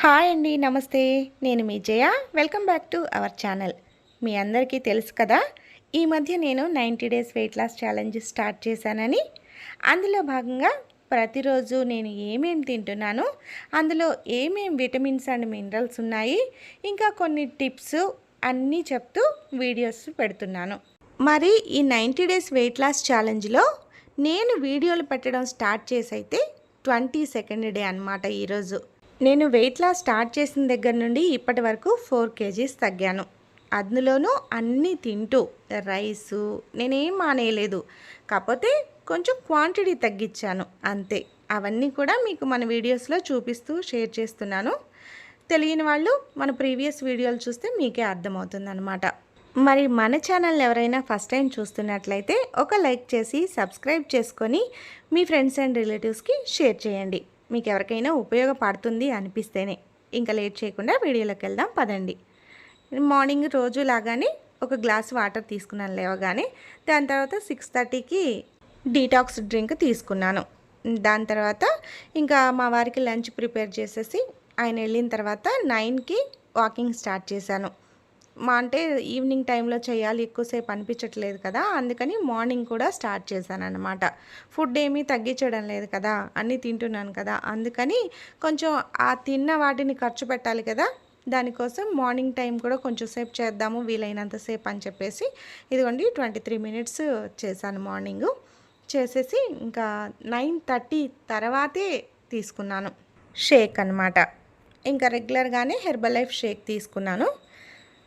Hi అండి, నమస్తే. నేను మీ Jaya. Welcome back to our channel. మీ అందరికీ తెలుసు కదా, ఈ మధ్య నేను 90 days weight loss challenge start చేశానని. అందులో భాగంగా ప్రతిరోజు నేను ఏమేమి తింటున్నాను, అందులో ఏమేమి విటమిన్స్ అండ్ మినరల్స్ ఉన్నాయి, ఇంకా కొన్ని టిప్స్ అన్నీ చెప్తూ వీడియోస్ పెడుతున్నాను. మరి ఈ 90 డేస్ వెయిట్ లాస్ ఛాలెంజ్లో నేను వీడియోలు పెట్టడం స్టార్ట్ చేసి అయితే 22nd డే అనమాట ఈరోజు. నేను వెయిట్ లాస్ స్టార్ట్ చేసిన దగ్గర నుండి ఇప్పటి వరకు 4 kgs తగ్గాను. అందులోనూ అన్నీ తింటూ రైసు నేనేం మానేయలేదు, కాకపోతే కొంచెం క్వాంటిటీ తగ్గించాను అంతే. అవన్నీ కూడా మీకు మన వీడియోస్లో చూపిస్తూ షేర్ చేస్తున్నాను. తెలియని వాళ్ళు మన ప్రీవియస్ వీడియోలు చూస్తే మీకే అర్థమవుతుందన్నమాట. మరి మన ఛానల్ ఎవరైనా ఫస్ట్ టైం చూస్తున్నట్లయితే ఒక లైక్ చేసి సబ్స్క్రైబ్ చేసుకొని మీ ఫ్రెండ్స్ అండ్ రిలేటివ్స్కి షేర్ చేయండి, మీకు ఎవరికైనా ఉపయోగపడుతుంది అనిపిస్తేనే. ఇంకా లేట్ చేయకుండా వీడియోలోకి వెళ్దాం పదండి. మార్నింగ్ రోజు లాగానే ఒక గ్లాస్ వాటర్ తీసుకున్నాను లేవగానే. దాని తర్వాత 6:30కి డీటాక్స్ డ్రింక్ తీసుకున్నాను. దాని తర్వాత ఇంకా మా వారికి లంచ్ ప్రిపేర్ చేసేసి ఆయన వెళ్ళిన తర్వాత 9కి వాకింగ్ స్టార్ట్ చేశాను. అంటే ఈవినింగ్ టైంలో చేయాలి, ఎక్కువసేపు అనిపించట్లేదు కదా, అందుకని మార్నింగ్ కూడా స్టార్ట్ చేశాను అనమాట. ఫుడ్ ఏమీ తగ్గించడం లేదు కదా, అన్నీ తింటున్నాను కదా, అందుకని కొంచెం ఆ తిన్న వాటిని ఖర్చు పెట్టాలి కదా, దానికోసం మార్నింగ్ టైం కూడా కొంచెం సేపు చేద్దాము వీలైనంతసేపు అని చెప్పేసి ఇదిగోండి 23 మినిట్స్ చేశాను మార్నింగు. చేసేసి ఇంకా 9:30 తర్వాతే తీసుకున్నాను షేక్ అనమాట. ఇంకా రెగ్యులర్గానే హెర్బల్ లైఫ్ షేక్ తీసుకున్నాను.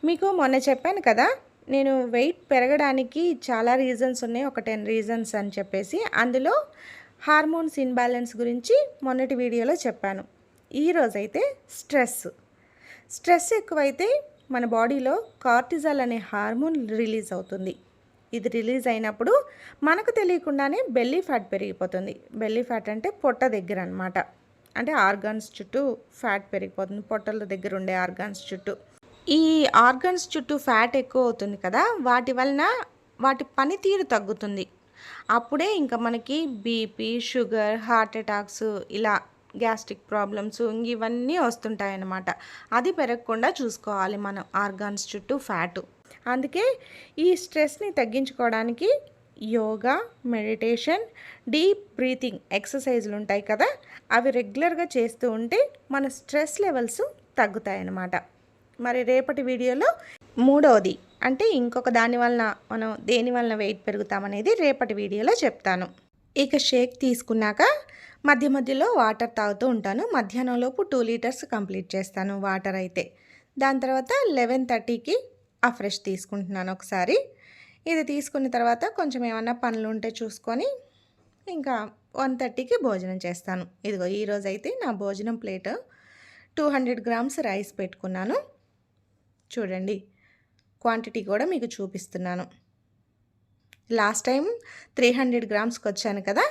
మీకు మొన్న చెప్పాను కదా, నేను వెయిట్ పెరగడానికి చాలా రీజన్స్ ఉన్నాయి, ఒక 10 రీజన్స్ అని చెప్పేసి. అందులో హార్మోన్స్ ఇన్బ్యాలెన్స్ గురించి మొన్నటి వీడియోలో చెప్పాను. ఈరోజైతే స్ట్రెస్ ఎక్కువైతే మన బాడీలో కార్టిజాల్ అనే హార్మోన్ రిలీజ్ అవుతుంది. ఇది రిలీజ్ అయినప్పుడు మనకు తెలియకుండానే బెల్లీ ఫ్యాట్ పెరిగిపోతుంది. బెల్లీ ఫ్యాట్ అంటే పొట్ట దగ్గర అనమాట. అంటే ఆర్గాన్స్ చుట్టూ ఫ్యాట్ పెరిగిపోతుంది, పొట్టల దగ్గర ఉండే ఆర్గాన్స్ చుట్టూ. ఈ ఆర్గన్స్ చుట్టూ ఫ్యాట్ ఎక్కువ అవుతుంది కదా, వాటి వలన వాటి పనితీరు తగ్గుతుంది. అప్పుడే ఇంకా మనకి బీపీ, షుగర్, హార్ట్ అటాక్స్, ఇలా గ్యాస్ట్రిక్ ప్రాబ్లమ్స్ ఇవన్నీ వస్తుంటాయన్నమాట. అది పెరగకుండా చూసుకోవాలి మనం ఆర్గాన్స్ చుట్టూ ఫ్యాటు. అందుకే ఈ స్ట్రెస్ని తగ్గించుకోవడానికి యోగా, మెడిటేషన్, డీప్ బ్రీతింగ్ ఎక్సర్సైజులు ఉంటాయి కదా, అవి రెగ్యులర్గా చేస్తూ ఉంటే మన స్ట్రెస్ లెవెల్స్ తగ్గుతాయన్నమాట. మరి రేపటి వీడియోలో మూడవది, అంటే ఇంకొక దాని వలన మనం దేని వలన వెయిట్ పెరుగుతామనేది రేపటి వీడియోలో చెప్తాను. ఇక షేక్ తీసుకున్నాక మధ్య మధ్యలో వాటర్ తాగుతూ ఉంటాను. మధ్యాహ్నంలోపు 2 లీటర్స్ కంప్లీట్ చేస్తాను వాటర్ అయితే. దాని తర్వాత 11:30కి ఆ ఫ్రెష్ తీసుకుంటున్నాను ఒకసారి. ఇది తీసుకున్న తర్వాత కొంచెం ఏమన్నా పనులు ఉంటే చూసుకొని ఇంకా 1:30కి భోజనం చేస్తాను. ఇదిగో ఈరోజైతే నా భోజనం ప్లేట్ 200 గ్రామ్స్ రైస్ పెట్టుకున్నాను. చూడండి, క్వాంటిటీ కూడా మీకు చూపిస్తున్నాను. లాస్ట్ టైం 300 గ్రామ్స్కి వచ్చాను కదా,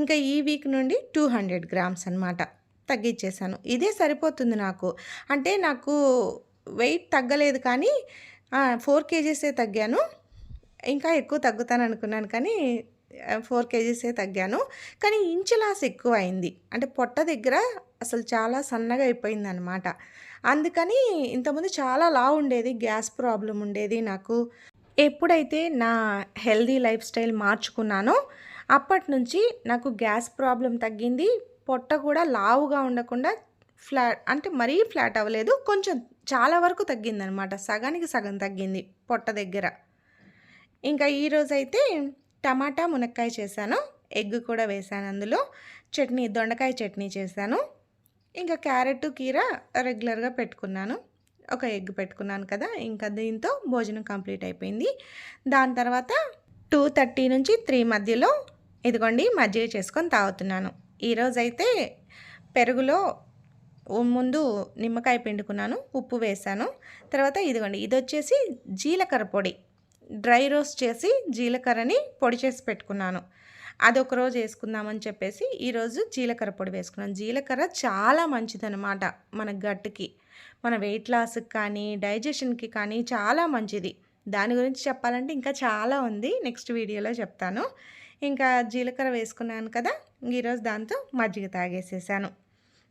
ఇంకా ఈ వీక్ నుండి 200 గ్రామ్స్ అనమాట తగ్గించేశాను. ఇదే సరిపోతుంది నాకు. అంటే నాకు వెయిట్ తగ్గలేదు కానీ 4 kgsే తగ్గాను. ఇంకా ఎక్కువ తగ్గుతాను అనుకున్నాను కానీ 4 kgsే తగ్గాను. కానీ ఇంచు లాస్ ఎక్కువ అయింది. అంటే పొట్ట దగ్గర అసలు చాలా సన్నగా అయిపోయింది అనమాట. అందుకని ఇంతకుముందు చాలా లావు ఉండేది, గ్యాస్ ప్రాబ్లం ఉండేది నాకు. ఎప్పుడైతే నా హెల్దీ లైఫ్ స్టైల్ మార్చుకున్నానో అప్పటి నుంచి నాకు గ్యాస్ ప్రాబ్లం తగ్గింది. పొట్ట కూడా లావుగా ఉండకుండా ఫ్లాట్, అంటే మరీ ఫ్లాట్ అవ్వలేదు, కొంచెం చాలా వరకు తగ్గిందనమాట. సగానికి సగం తగ్గింది పొట్ట దగ్గర. ఇంకా ఈరోజైతే టమాటా మునక్కాయ చేశాను, ఎగ్ కూడా వేశాను, అందులో చట్నీ, దొండకాయ చట్నీ చేశాను. ఇంకా క్యారెట్, కీర రెగ్యులర్గా పెట్టుకున్నాను. ఒక ఎగ్ పెట్టుకున్నాను కదా, ఇంకా దీంతో భోజనం కంప్లీట్ అయిపోయింది. దాని తర్వాత 2:30 నుంచి 3 మధ్యలో ఇదిగోండి మజ్జిగ చేసుకొని తాగుతున్నాను. ఈరోజైతే పెరుగులో ముందు నిమ్మకాయ పిండుకున్నాను, ఉప్పు వేశాను. తర్వాత ఇదిగోండి ఇది వచ్చేసి జీలకర్ర పొడి, డ్రై రోస్ట్ చేసి జీలకర్రని పొడి చేసి పెట్టుకున్నాను. అదొక రోజు వేసుకుందామని చెప్పేసి ఈరోజు జీలకర్ర పొడి వేసుకున్నాను. జీలకర్ర చాలా మంచిదన్నమాట మన గట్కి, మన వెయిట్ లాస్కి కానీ డైజెషన్కి కానీ చాలా మంచిది. దాని గురించి చెప్పాలంటే ఇంకా చాలా ఉంది, నెక్స్ట్ వీడియోలో చెప్తాను. ఇంకా జీలకర్ర వేసుకున్నాను కదా, ఈరోజు దాంతో మజ్జిగ తాగేసేసాను.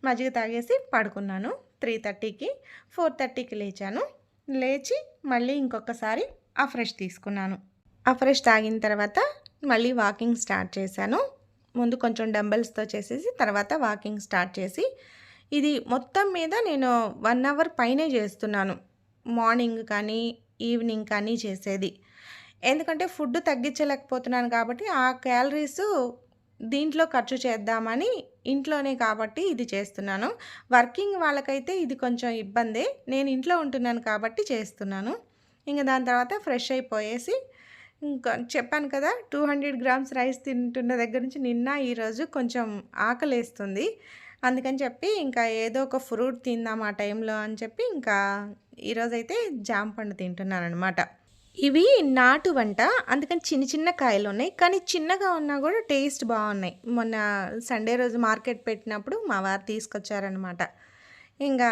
మజ్జిగ తాగేసి పడుకున్నాను. 3:30కి, 4:30కి లేచాను. లేచి మళ్ళీ ఇంకొకసారి ఆ ఫ్రెష్ తీసుకున్నాను. ఆ ఫ్రెష్ తాగిన తర్వాత మళ్ళీ వాకింగ్ స్టార్ట్ చేశాను. ముందు కొంచెం డంబెల్స్‌తో చేసేసి తర్వాత వాకింగ్ స్టార్ట్ చేసి, ఇది మొత్తం మీద నేను 1 అవర్ పైనే చేస్తున్నాను. మార్నింగ్ కానీ, ఈవినింగ్ కానీ చేసేది. ఎందుకంటే ఫుడ్ తగ్గించలేకపోతున్నాను కాబట్టి, ఆ క్యాలరీసు దీంట్లో ఖర్చు చేద్దామని ఇంట్లోనే కాబట్టి ఇది చేస్తున్నాను. వర్కింగ్ వాళ్ళకైతే ఇది కొంచెం ఇబ్బందే. నేను ఇంట్లో ఉంటున్నాను కాబట్టి చేస్తున్నాను. ఇంక దాని తర్వాత ఫ్రెష్ అయిపోయేసి, ఇంకా చెప్పాను కదా 200 గ్రామ్స్ రైస్ తింటున్న దగ్గర నుంచి నిన్న, ఈరోజు కొంచెం ఆకలేస్తుంది. అందుకని చెప్పి ఇంకా ఏదో ఒక ఫ్రూట్ తిందాం ఆ టైంలో అని చెప్పి ఇంకా ఈరోజైతే జామ పండు తింటున్నాననమాట. ఇవి నాటు వంట. అందుకని చిన్న చిన్న కాయలున్నాయి. కానీ చిన్నగా ఉన్నా గూడా టేస్ట్ బావున్నాయి. మొన్న సండే రోజు మార్కెట్ పెట్టినప్పుడు మా వారు తీసుకొచ్చారనమాట. ఇంగా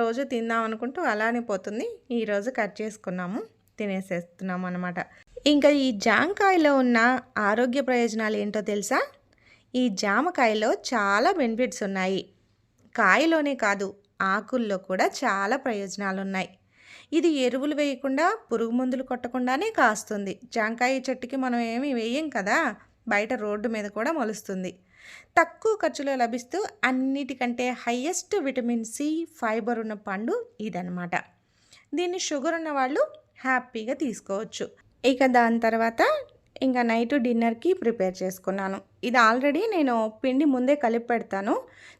రోజు తిందాం అనుకుంటూ అలానే పోతుంది. ఈరోజు కట్ చేసుకున్నాము. తినేసేస్తున్నాము అనమాట. ఇంకా ఈ జామకాయలో ఉన్న ఆరోగ్య ప్రయోజనాలేంటో తెలుసా? ఈ జామకాయలో చాలా బెనిఫిట్స్ ఉన్నాయి. కాయలోనే కాదు, ఆకుల్లో కూడా చాలా ప్రయోజనాలున్నాయి. ఇది ఎరువులు వేయకుండా, పురుగు మందులు కొట్టకుండానే కాస్తుంది. జాంకాయ చెట్టుకి మనం ఏమి వేయం కదా! బయట రోడ్డు మీద కూడా మొలుస్తుంది. తక్కువ ఖర్చులో లభిస్తూ అన్నిటికంటే హైయెస్ట్ విటమిన్ సి, ఫైబర్ ఉన్న పండు ఇదనమాట. దీన్ని షుగర్ ఉన్న వాళ్ళు హ్యాపీగా తీసుకోవచ్చు. ఇక దాని తర్వాత ఇంకా నైట్ డిన్నర్‌కి ప్రిపేర్ చేసుకున్నాను. ఇది ఆల్రెడీ నేను పిండి ముందే కలిపి పెడతాను.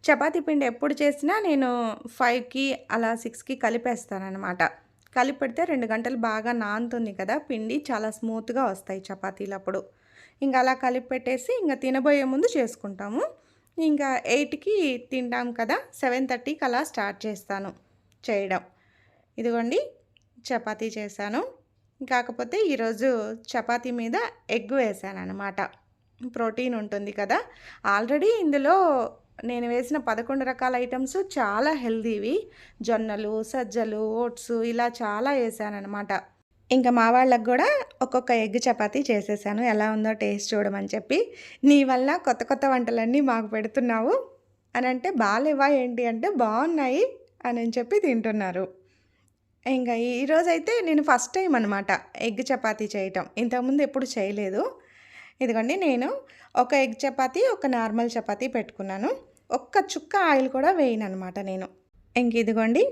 చపాతీ పిండి ఎప్పుడు చేసినా నేను 5కి అలా 6కి కలిపేస్తాననమాట. కలిపి పెడితే 2 గంటలు బాగా నానుతుంది కదా పిండి, చాలా స్మూత్‌గా వస్తాయి చపాతీలప్పుడు. ఇంక అలా కలిపి పెట్టేసి ఇంక తినబోయే ముందు చేసుకుంటాము. ఇంకా 8కి తింటాం కదా, 7:30కి అలా స్టార్ట్ చేస్తాను చేయడం. ఇదిగోండి చపాతీ చేశాను. కాకపోతే ఈరోజు చపాతీ మీద ఎగ్ వేసాననమాట. ప్రోటీన్ ఉంటుంది కదా! ఆల్రెడీ ఇందులో నేను వేసిన 11 రకాల ఐటమ్స్ చాలా హెల్తీవి. జొన్నలు, సజ్జలు, ఓట్స్ ఇలా చాలా వేసాననమాట. ఇంకా మా వాళ్ళకి కూడా ఒక్కొక్క ఎగ్ చపాతీ చేసేసాను. ఎలా ఉందో టేస్ట్ చూడమని చెప్పి. నీ వల్ల కొత్త కొత్త వంటలన్నీ మాకు పెడుతున్నావు అని అంటే, బాలేవా ఏంటి అంటే, బాగున్నాయి అని చెప్పి తింటున్నారు. ఇంకా ఈరోజైతే నేను ఫస్ట్ టైం అనమాట ఎగ్ చపాతీ చేయటం. ఇంతకుముందు ఎప్పుడు చేయలేదు. ఇదిగోండి నేను ఒక ఎగ్ చపాతీ, ఒక నార్మల్ చపాతీ పెట్టుకున్నాను. ఒక్క చుక్క ఆయిల్ కూడా వేయననమాట నేను. ఇంక ఇదిగోండి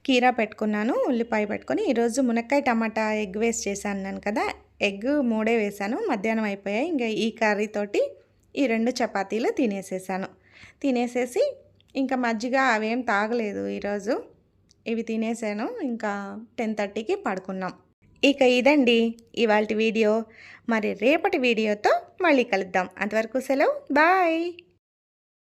కీరా పెట్టుకున్నాను, ఉల్లిపాయ పెట్టుకొని, ఈరోజు మునక్కాయ టమాటా ఎగ్ వేస్ట్ చేశాను కదా, ఎగ్ 3 వేసాను. మధ్యాహ్నం అయిపోయాయి. ఇంకా ఈ కర్రీతోటి ఈ 2 చపాతీలు తినేసేసి ఇంకా మజ్జిగ అవేం తాగలేదు ఈరోజు. ఇవి తినేసాను. ఇంకా 10:30కి పడుకున్నాం. ఇక ఇదండి ఇవాల్టి వీడియో. మరి రేపటి వీడియోతో మళ్ళీ కలుద్దాం. అంతవరకు సెలవు. బాయ్.